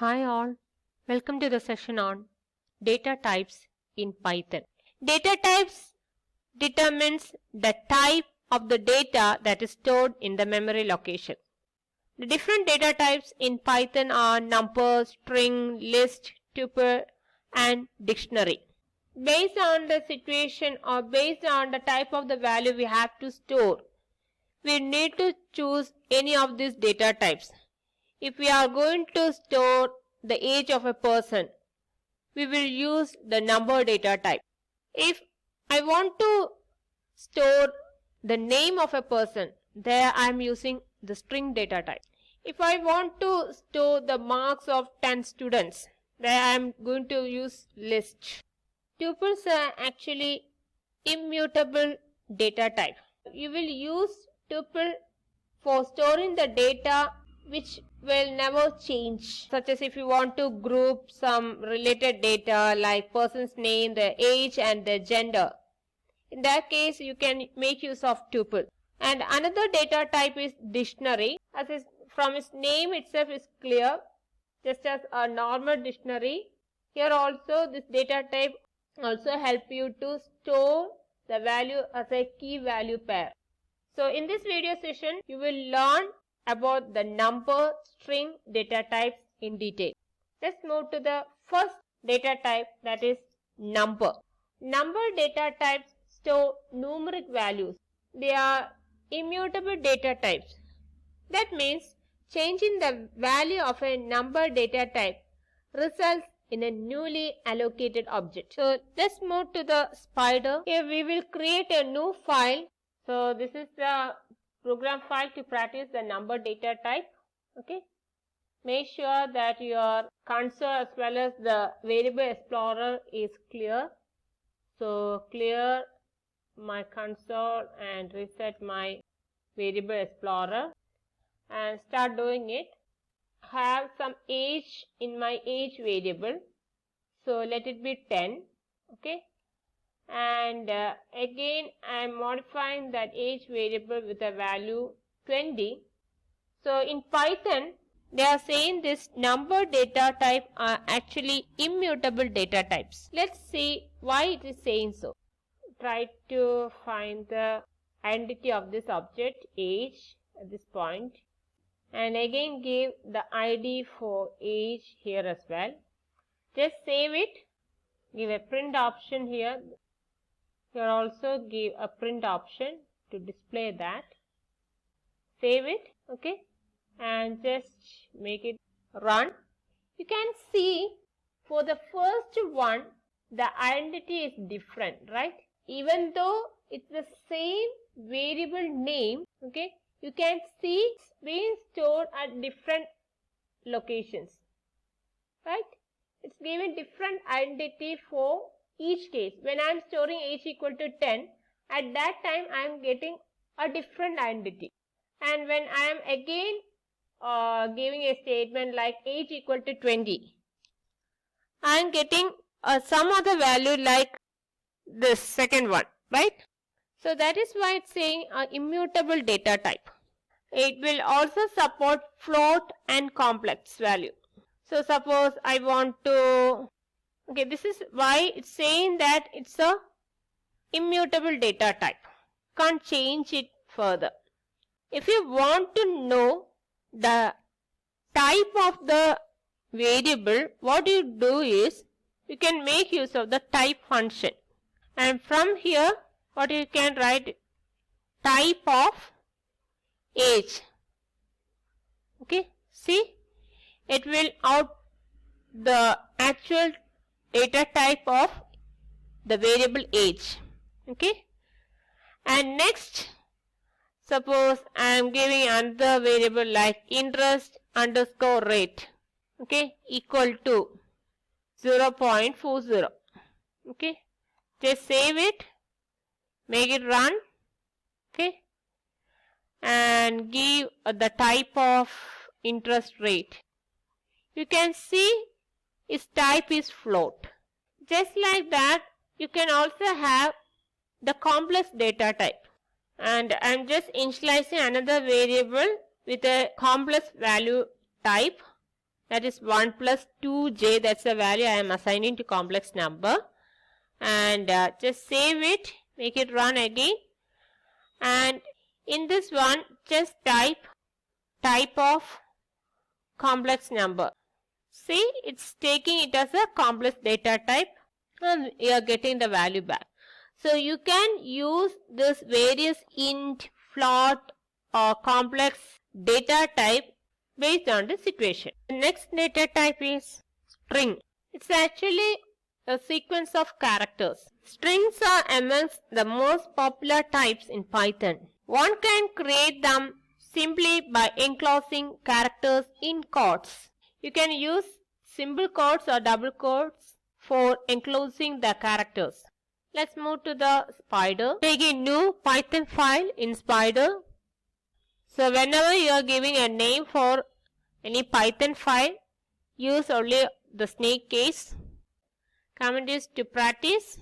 Hi all, welcome to the session on data types in Python. Data types determines the type of the data that is stored in the memory location. The different data types in Python are number, string, list, tuple and dictionary. Based on the situation or based on the type of the value we have to store, we need to choose any of these data types. If we are going to store the age of a person, we will use the number data type. If I want to store the name of a person, there I am using the string data type. If I want to store the marks of 10 students, there I am going to use list. Tuples are actually immutable data type. You will use tuple for storing the data which will never change, such as if you want to group some related data like person's name, their age and their gender. In that case, you can make use of tuple. And another data type is dictionary. As is, from its name itself is clear, just as a normal dictionary. Here also this data type also help you to store the value as a key value pair. So in this video session, you will learn about the number string data types in detail. Let's move to the first data type, that is number. Number data types store numeric values. They are immutable data types. That means changing the value of a number data type results in a newly allocated object. So let's move to the spider. Here we will create a new file. So this is the program file to practice the number data type. Okay. Make sure that your console as well as the variable explorer is clear. So clear my console and reset my variable explorer and start doing it. Have some age in my age variable. So let it be 10. Okay. And again I am modifying that age variable with a value 20. So in Python they are saying this number data type are actually immutable data types. Let's see why it is saying so. Try to find the identity of this object age at this point and again give the ID for age here as well. Just save it, give a print option here. Here also give a print option to display that. Save it, okay, and just make it run. You can see for the first one the identity is different, right? Even though it's the same variable name, okay, you can see it's being stored at different locations, right? It's given different identity for each case. When I am storing age equal to 10, at that time I am getting a different identity. And when I am again giving a statement like age equal to 20, I am getting some other value like this second one, right? So that is why it's saying immutable data type. It will also support float and complex value. So suppose I want to, okay, this is why it's saying that it's a immutable data type. Can't change it further. If you want to know the type of the variable, what you do is you can make use of the type function. And from here, what you can write, type of age. Okay, see, it will out the actual data type of the variable age. Okay, and next, suppose I am giving another variable like interest underscore rate, okay, equal to 0.40. Okay, just save it, make it run, okay, and give the type of interest rate. You can see its type is float. Just like that, you can also have the complex data type. And I am just initializing another variable with a complex value type. that is 1 plus 2j, that's the value I am assigning to complex number. And just save it, make it run again, and in this one just type of complex number. See, it's taking it as a complex data type and you are getting the value back. So you can use this various int, float or complex data type based on the situation. The next data type is string. It's actually a sequence of characters. Strings are amongst the most popular types in Python. One can create them simply by enclosing characters in quotes. You can use single quotes or double quotes for enclosing the characters. Let's move to the Spider. Take a new Python file in Spider. So whenever you are giving a name for any Python file, use only the snake case. Command is to practice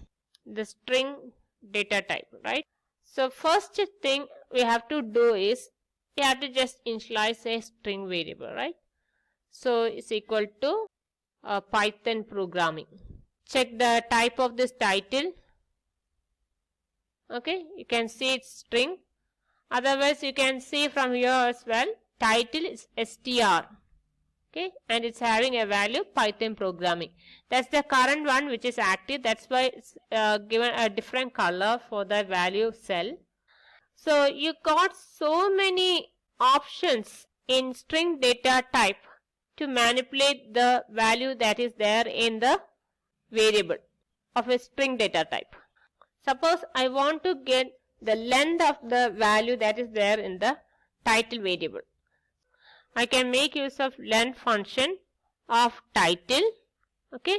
the string data type, right? So first thing we have to do is we have to just initialize a string variable, right? So it's equal to Python programming. Check the type of this title. Okay, you can see it's string. Otherwise you can see from here as well, title is str. Okay, and it's having a value Python programming. That's the current one which is active. That's why it's given a different color for the value cell. So you got so many options in string data type to manipulate the value that is there in the variable of a string data type. Suppose I want to get the length of the value that is there in the title variable. I can make use of length function of title. Okay,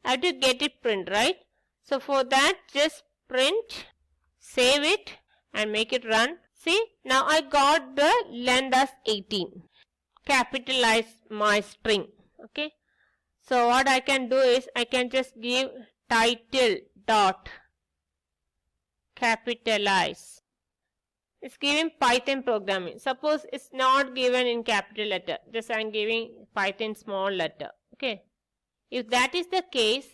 I have to get it print, right? So for that just print, save it and make it run. See, now I got the length as 18. Capitalize my string. Okay, so what I can do is I can just give title dot capitalize. It's giving Python programming. Suppose it's not given in capital letter, just I'm giving Python small letter. Okay, if that is the case,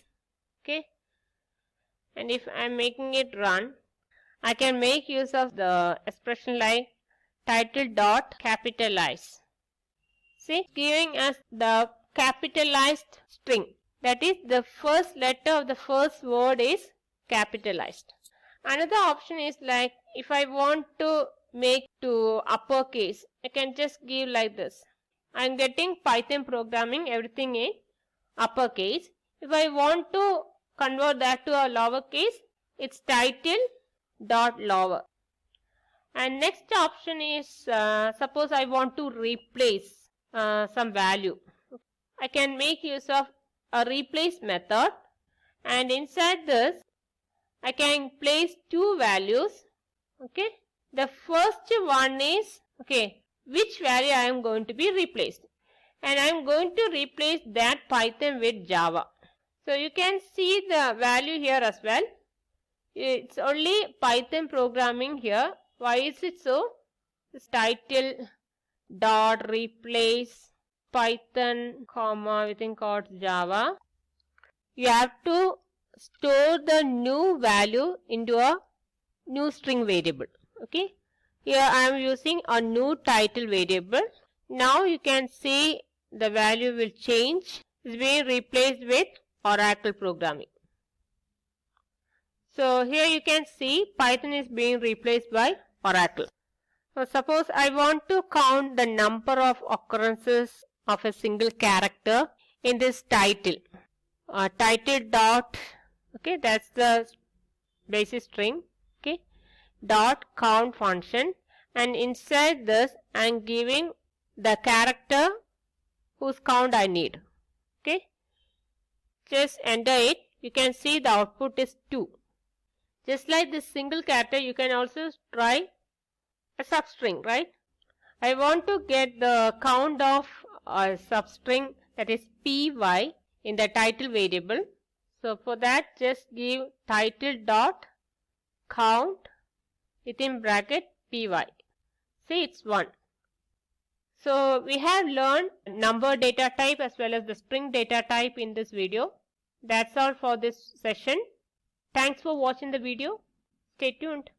okay, and if I'm making it run, I can make use of the expression like title dot capitalize. See, giving us the capitalized string, that is the first letter of the first word is capitalized. Another option is like if I want to make to uppercase, I can just give like this. I am getting Python programming everything in uppercase. If I want to convert that to a lowercase, it's title dot lower. And next option is suppose I want to replace some value. I can make use of a replace method, and inside this I can place two values. Okay, the first one is okay, which value I am going to be replaced, and I am going to replace that Python with Java. So you can see the value here as well. It's only Python programming here. Why is it so? This title dot replace Python comma within quotes Java. You have to store the new value into a new string variable. Okay, here I am using a new title variable. Now you can see the value will change. It's being replaced with Oracle programming. So here you can see Python is being replaced by Oracle. So suppose I want to count the number of occurrences of a single character in this title. Title dot, okay, that's the basic string, okay, dot count function, and inside this I am giving the character whose count I need. Okay, just enter it. You can see the output is 2. Just like this single character, you can also try a substring, right? I want to get the count of a substring, that is py, in the title variable. So for that just give title dot count within bracket py. See, it's 1. So we have learned number data type as well as the string data type in this video. That's all for this session. Thanks for watching the video. Stay tuned.